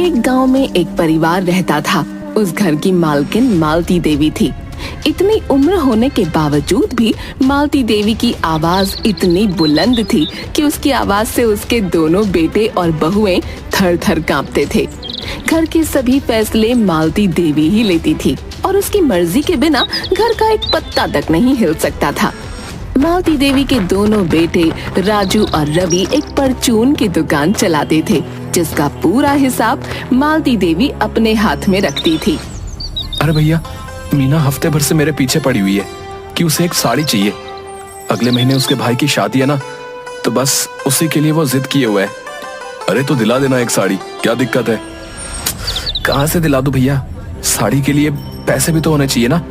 एक गांव में एक परिवार रहता था। उस घर की मालकिन मालती देवी थी। इतनी उम्र होने के बावजूद भी मालती देवी की आवाज इतनी बुलंद थी कि उसकी आवाज से उसके दोनों बेटे और बहुएं थर-थर कांपते थे। घर के सभी फैसले मालती देवी ही लेती थी और उसकी मर्जी के बिना घर का एक पत्ता तक नहीं हिल सकता था। मालती देवी के दोनों बेटे राजू और रवि एक परचून की दुकान चलाते थे, जिसका पूरा हिसाब मालती देवी अपने हाथ में रखती थी। अरे भैया, मीना हफ्ते भर से मेरे पीछे पड़ी हुई है कि उसे एक साड़ी चाहिए। अगले महीने उसके भाई की शादी है ना, तो बस उसी के लिए वो जिद किए हुए है। अरे तो दिला देना एक साड़ी, क्या दिक्कत है? कहाँ से दिला दूं भैया, साड़ी के लिए पैसे भी तो होने चाहिए ना।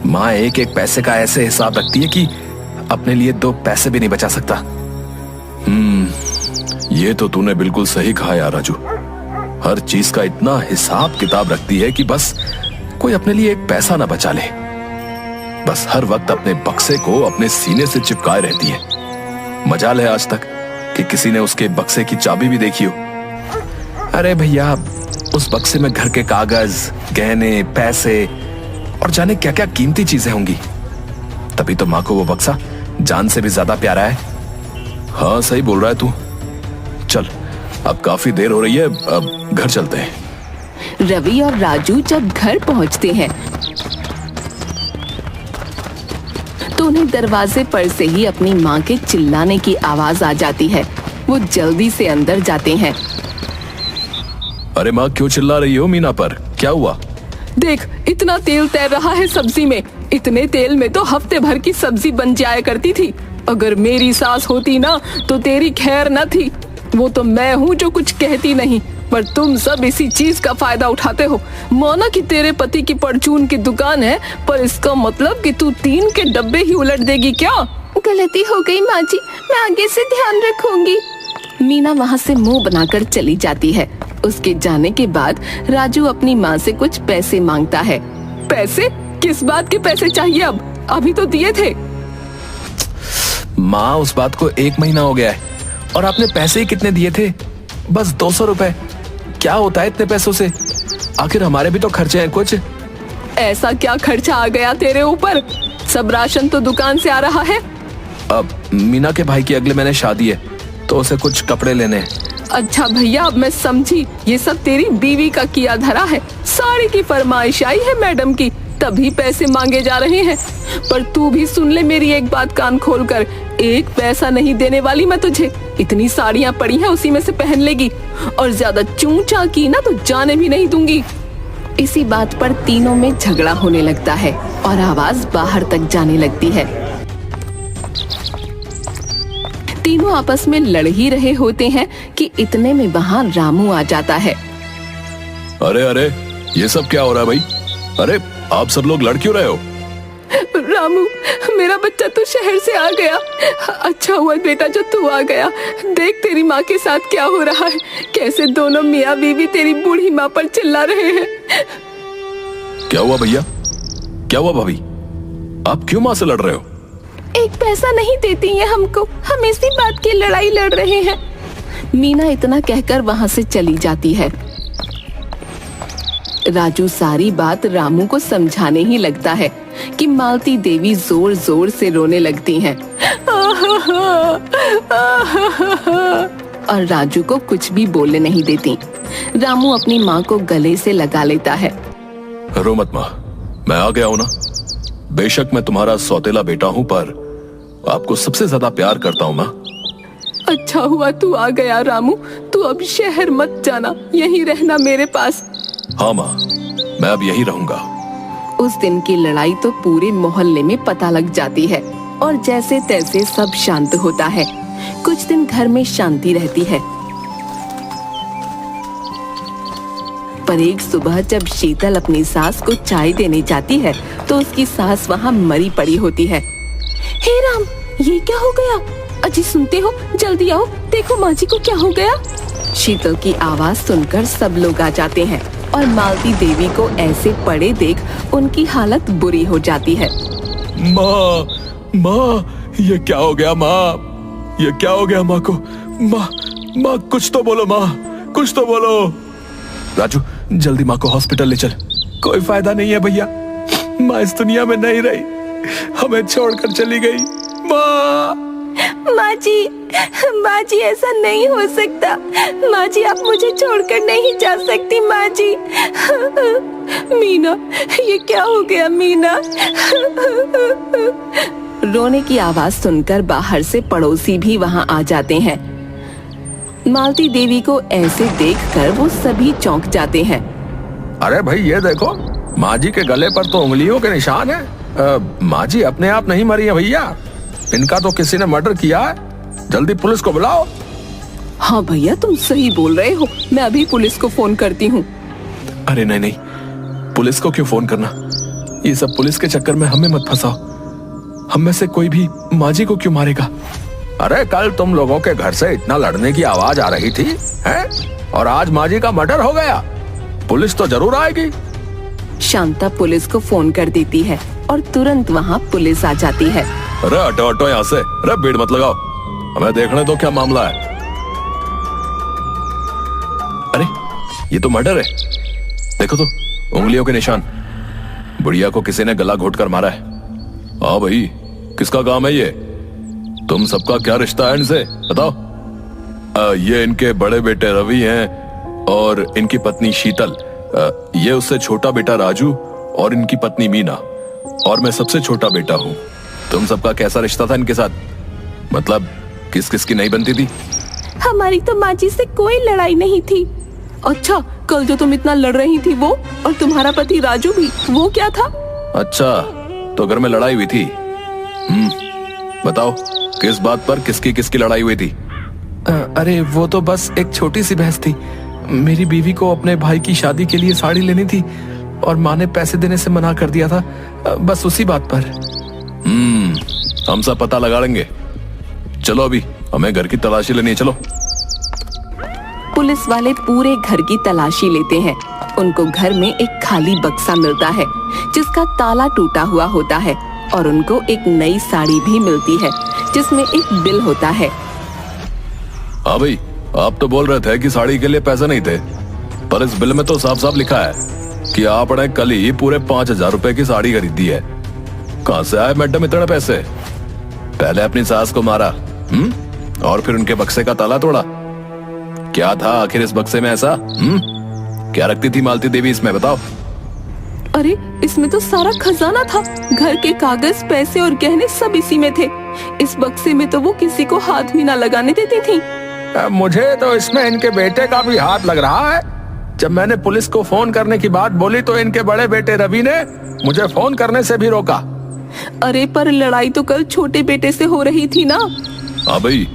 माँ एक एक पैसे का ऐसे हिसाब रखती है कि अपने लिए 2 पैसे भी नहीं बचा सकता। ये तो तूने बिल्कुल सही कहा यार राजू। हर चीज का इतना हिसाब किताब रखती है कि बस कोई अपने लिए एक पैसा ना बचा ले। बस हर वक्त अपने बक्से को अपने सीने से चिपकाए रहती है। मजाल है आज तक कि किसी ने उसके बक्से की चाबी भी देखी हो। अरे भैया, उस बक्से में घर के कागज, गहने, पैसे और जाने क्या क्या कीमती चीजें होंगी। तभी तो माँ को वो बक्सा जान से भी ज्यादा प्यारा है। हाँ सही बोल रहा है तू। चल, अब काफी देर हो रही है, अब घर चलते हैं। रवि और राजू जब घर पहुंचते हैं तो उन्हें दरवाजे पर से ही अपनी माँ के चिल्लाने की आवाज आ जाती है। वो जल्दी से अंदर जाते हैं। अरे माँ, क्यों चिल्ला रही हो मीना पर? क्या हुआ? देख, इतना तेल तैर रहा है सब्जी में। इतने तेल में तो हफ्ते भर की सब्जी बन जाया करती थी। अगर मेरी सास होती ना तो तेरी खैर न थी। वो तो मैं हूँ जो कुछ कहती नहीं, पर तुम सब इसी चीज का फायदा उठाते हो। माना कि तेरे पति की परचून की दुकान है, पर इसका मतलब कि तू 3 के डब्बे ही उलट देगी क्या? गलती हो गई माँ जी, मैं आगे से ध्यान रखूंगी। मीना वहाँ से मुंह बनाकर चली जाती है। उसके जाने के बाद राजू अपनी माँ से कुछ पैसे मांगता है। पैसे? किस बात के पैसे चाहिए? अब अभी तो दिए थे। माँ, उस बात को 1 महीना हो गया है और आपने पैसे ही कितने दिए थे? बस 200 रुपए। क्या होता है इतने पैसों से? आखिर हमारे भी तो खर्चे हैं कुछ। ऐसा क्या खर्चा आ गया तेरे ऊपर? सब राशन तो दुकान से आ रहा है। अब मीना के भाई की अगले महीने शादी है, तो उसे कुछ कपड़े लेने हैं। अच्छा भैया, अब मैं समझी। ये सब तेरी बीवी का किया धरा है। साड़ी की फरमाइश आई है मैडम की, तभी पैसे मांगे जा रहे हैं। पर तू भी सुन ले मेरी एक बात कान खोल कर। 1 पैसा नहीं देने वाली मैं तुझे। इतनी साड़ियाँ पड़ी हैं, उसी में से पहन लेगी। और ज्यादा चूंचा की ना तो जाने भी नहीं दूंगी। इसी बात पर तीनों में झगड़ा होने लगता है और आवाज बाहर तक जाने लगती है। तीनों आपस में लड़ ही रहे होते हैं कि इतने में वहाँ रामू आ जाता है। अरे अरे, ये सब क्या हो रहा है भाई? अरे आप सब लोग लड़ क्यों रहे हो? रामू, मेरा बच्चा तो शहर से आ गया। अच्छा हुआ बेटा जो तू आ गया। देख तेरी माँ के साथ क्या हो रहा है। कैसे दोनों मियाँ बीवी तेरी बूढ़ी माँ पर चिल्ला रहे हैं। क्या हुआ भैया? क्या हुआ भाभी? आप क्यों माँ से लड़ रहे हो? 1 पैसा नहीं देती है हमको। हम इसी बात की लड़ाई लड़ रहे हैं। मीना इतना कहकर वहाँ से चली जाती है। राजू सारी बात रामू को समझाने ही लगता है कि मालती देवी जोर जोर से रोने लगती हैं। और राजू को कुछ भी बोलने नहीं देती। रामू अपनी माँ को गले से लगा लेता है। रो मत माँ, मैं आ गया हूँ ना। बेशक मैं तुम्हारा सौतेला बेटा हूँ, पर आपको सबसे ज्यादा प्यार करता हूँ माँ। अच्छा हुआ तू आ गया रामू। तू अब शहर मत जाना, यहीं रहना मेरे पास। हाँ माँ, मैं अब यहीं रहूंगा। उस दिन की लड़ाई तो पूरे मोहल्ले में पता लग जाती है और जैसे तैसे सब शांत होता है। कुछ दिन घर में शांति रहती है, पर एक सुबह जब शीतल अपनी सास को चाय देने जाती है तो उसकी सास वहाँ मरी पड़ी होती है। हे राम, ये क्या हो गया? अजी सुनते हो? जल्दी आओ, देखो माँ जी को क्या हो गया। शीतल की आवाज सुनकर सब लोग आ जाते हैं और मालती देवी को ऐसे पड़े देख उनकी हालत बुरी हो जाती है। माँ, माँ, ये क्या हो गया माँ? ये क्या हो गया माँ को? माँ, माँ कुछ तो बोलो माँ, कुछ तो बोलो। राजू जल्दी माँ को हॉस्पिटल ले चल। कोई फायदा नहीं है भैया, माँ इस दुनिया में नहीं रही, हमें छोड़कर चली गई। माँ जी ऐसा नहीं हो सकता। माँ जी आप मुझे छोड़कर नहीं जा सकती। माँ जी। मीना, ये क्या हो गया मीना? रोने की आवाज सुनकर बाहर से पड़ोसी भी वहाँ आ जाते हैं। मालती देवी को ऐसे देखकर वो सभी चौंक जाते हैं। अरे भाई ये देखो, माँ जी के गले पर तो उंगलियों के निशान है। माँ जी अपने आप नहीं मरी है भैया, इनका तो किसी ने मर्डर किया है। जल्दी पुलिस को बुलाओ। हाँ भैया तुम सही बोल रहे हो, मैं अभी पुलिस को फोन करती हूँ। अरे नहीं, पुलिस को क्यों फोन करना? ये सब पुलिस के चक्कर में हमें मत फंसाओ। हम में से कोई भी माँ जी को क्यों मारेगा? अरे कल तुम लोगों के घर से इतना लड़ने की आवाज आ रही थी, हैं? और आज माँ जी का मर्डर हो गया। पुलिस तो जरूर आएगी। शांता पुलिस को फोन कर देती है और तुरंत वहाँ पुलिस आ जाती है। अरे हटो यहाँ से, अरे भीड़ मत लगाओ, हमें देखने दो क्या मामला है। अरे ये तो मर्डर है, देखो तो उंगलियों के निशान। बुढ़िया को किसी ने गला घोट कर मारा है। हाँ भाई, किसका काम है ये? तुम सबका क्या रिश्ता है इनसे, बताओ। ये इनके बड़े बेटे रवि हैं और इनकी पत्नी शीतल। ये उससे छोटा बेटा राजू और इनकी पत्नी मीना, और मैं सबसे छोटा बेटा हूँ। तुम सबका कैसा रिश्ता था इनके साथ? मतलब किस किस की नहीं बनती थी? हमारी तो माँ जी से कोई लड़ाई नहीं थी। अच्छा, कल जो तुम इतना लड़ रही थी वो, और तुम्हारा पति राजू भी, वो क्या था? अच्छा, तो घर में लड़ाई हुई थी। बताओ किस बात पर किसकी लड़ाई हुई थी? अरे वो तो बस एक छोटी सी बहस थी। मेरी बीवी को अपने भाई की शादी के लिए साड़ी लेनी थी और माँ ने पैसे देने से मना कर दिया था, बस उसी बात पर। हम सब पता लगा लेंगे। चलो अभी हमें घर की तलाशी लेनी है, चलो। पुलिस वाले पूरे घर की तलाशी लेते हैं। उनको घर में एक खाली बक्सा मिलता है जिसका ताला टूटा हुआ होता है, और उनको एक नई साड़ी भी मिलती है जिसमें एक बिल होता है। हाँ भाई, आप तो बोल रहे थे कि साड़ी के लिए पैसे नहीं थे, पर इस बिल में तो साफ साफ लिखा है कि आपने कल ही पूरे 5,000 रुपए की साड़ी खरीदी है। कहाँ से आए मैडम इतने पैसे? पहले अपनी सास को मारा, और फिर उनके बक्से का ताला तोड़ा। क्या था आखिर इस बक्से में ऐसा? क्या रखती थी मालती देवी इसमें, बताओ। अरे इसमें तो सारा खजाना था, घर के कागज, पैसे और गहने सब इसी में थे। इस बक्से में तो वो किसी को हाथ भी ना लगाने देती थी। मुझे तो इसमें इनके बेटे का भी हाथ लग रहा है। जब मैंने पुलिस को फोन करने की बात बोली तो इनके बड़े बेटे रवि ने मुझे फोन करने से भी रोका। अरे पर लड़ाई तो कल छोटे बेटे से हो रही थी ना। हाँ भाई,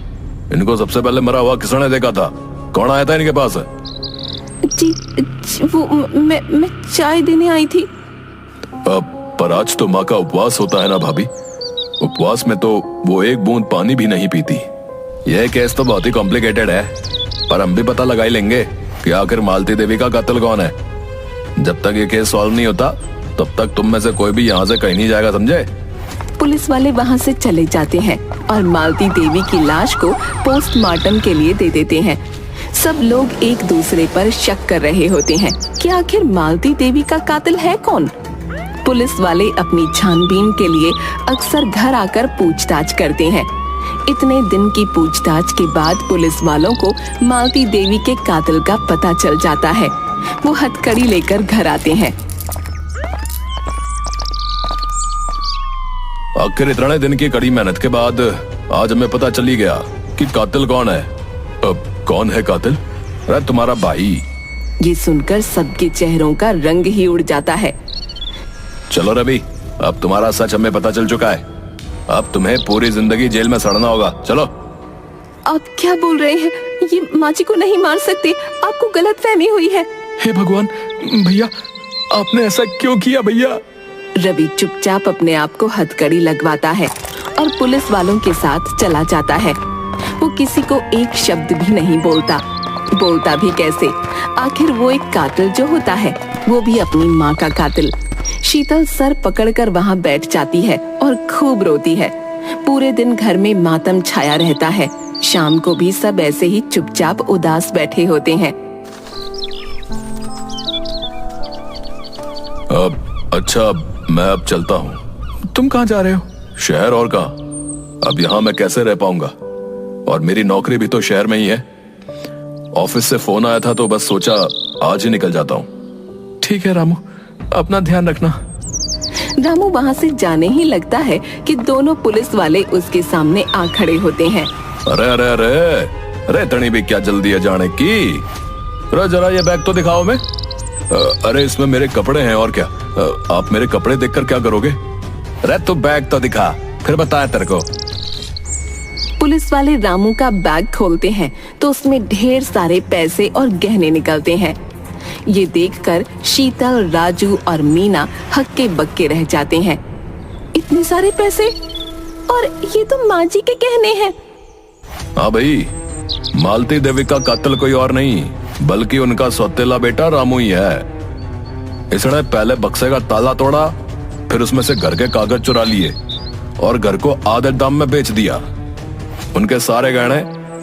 इनको सबसे पहले मरा हुआ किसने देखा था? कौन आया था इनके पास? जी, वो मैं चाय देने आई थी। पर आज तो माँ का उपवास होता है ना भाभी। उपवास में तो वो एक बूंद पानी भी नहीं पीती। यह केस तो बहुत ही कॉम्प्लिकेटेड है, पर हम भी पता लगा ही लेंगे कि आखिर मालती देवी का कातिल कौन है। जब तक ये केस सॉल्व नहीं होता तब तक तुम में से कोई भी यहाँ से कहीं नहीं जाएगा, समझे? पुलिस वाले वहाँ से चले जाते हैं और मालती देवी की लाश को पोस्टमार्टम के लिए दे देते हैं। सब लोग एक दूसरे पर शक कर रहे होते हैं कि आखिर मालती देवी का कातिल है कौन। पुलिस वाले अपनी छानबीन के लिए अक्सर घर आकर पूछताछ करते हैं। इतने दिन की पूछताछ के बाद पुलिस वालों को मालती देवी के कातिल का पता चल जाता है। वो हथकड़ी लेकर घर आते हैं। आखिर इतने दिन की कड़ी मेहनत के बाद आज हमें पता चली गया कि कातिल कौन है। अब कौन है कातिल? अरे तुम्हारा भाई। ये सुनकर सबके चेहरों का रंग ही उड़ जाता है। चलो रवि, अब तुम्हारा सच हमें पता चल चुका है। अब तुम्हें पूरी जिंदगी जेल में सड़ना होगा। चलो। आप क्या बोल रहे हैं? ये माँ जी को नहीं मार सकते, आपको गलतफहमी हुई है। हे भगवान, भैया आपने ऐसा क्यों किया भैया? रवि चुपचाप अपने आप को हथकड़ी लगवाता है और पुलिस वालों के साथ चला जाता है। वो किसी को एक शब्द भी नहीं बोलता भी कैसे? आखिर वो एक कातिल जो होता है, वो भी अपनी माँ का कातिल। शीतल सर पकड़कर वहाँ बैठ जाती है और खूब रोती है। पूरे दिन घर में मातम छाया रहता है। शाम को भी सब ऐसे ही चुपचाप उदास बैठे होते हैं। अच्छा, मैं अब चलता हूँ। तुम कहाँ जा रहे हो? शहर, और कहाँ? अब यहाँ मैं कैसे रह पाऊंगा? और मेरी नौकरी भी तो शहर में ही है। ऑफिस से फोन आया था तो बस सोचा आज ही निकल जाता हूँ। ठीक है रामू, अपना ध्यान रखना। रामू वहाँ से जाने ही लगता है कि दोनों पुलिस वाले उसके सामने आ खड़े होते हैं। अरे अरे अरे अरे, इतनी भी क्या जल्दी है जाने की? जरा ये बैग तो दिखाओ मैं। अरे इसमें मेरे कपड़े हैं, और क्या? आप मेरे कपड़े देखकर क्या करोगे? अरे तू बैग तो दिखा, फिर बताया तेरे को। पुलिस वाले रामू का बैग खोलते हैं तो उसमें ढेर सारे पैसे और गहने निकलते हैं। ये देखकर शीतल, राजू और मीना हक्के बक्के रह जाते हैं। इतने सारे पैसे, और ये तो माँ जी के गहने हैं। हाँ भाई, मालती देवी का कातिल कोई और नहीं बल्कि उनका सौतेला बेटा रामू ही है। इसने पहले बक्से का ताला तोड़ा, फिर उसमें से घर के कागज चुरा लिए और घर को आधे दाम में बेच दिया। उनके सारे गहने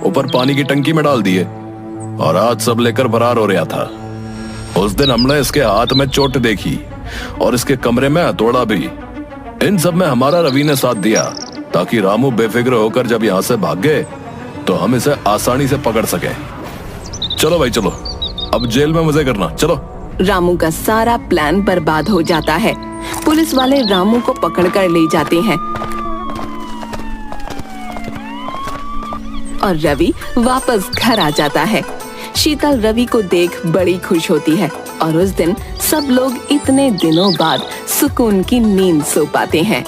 ऊपर पानी की टंकी में डाल दिए और आज सब लेकर फरार हो रहा था। उस दिन हमने इसके हाथ में चोट देखी और इसके कमरे में हथौड़ा भी। इन सब में हमारा रवि ने साथ दिया ताकि रामू बेफिक्र होकर जब यहाँ से भाग गए तो हम इसे आसानी से पकड़ सके। चलो भाई चलो, अब जेल में मजे करना, चलो। रामू का सारा प्लान बर्बाद हो जाता है। पुलिस वाले रामू को पकड़कर ले जाते हैं और रवि वापस घर आ जाता है। शीतल रवि को देख बड़ी खुश होती है और उस दिन सब लोग इतने दिनों बाद सुकून की नींद सो पाते हैं।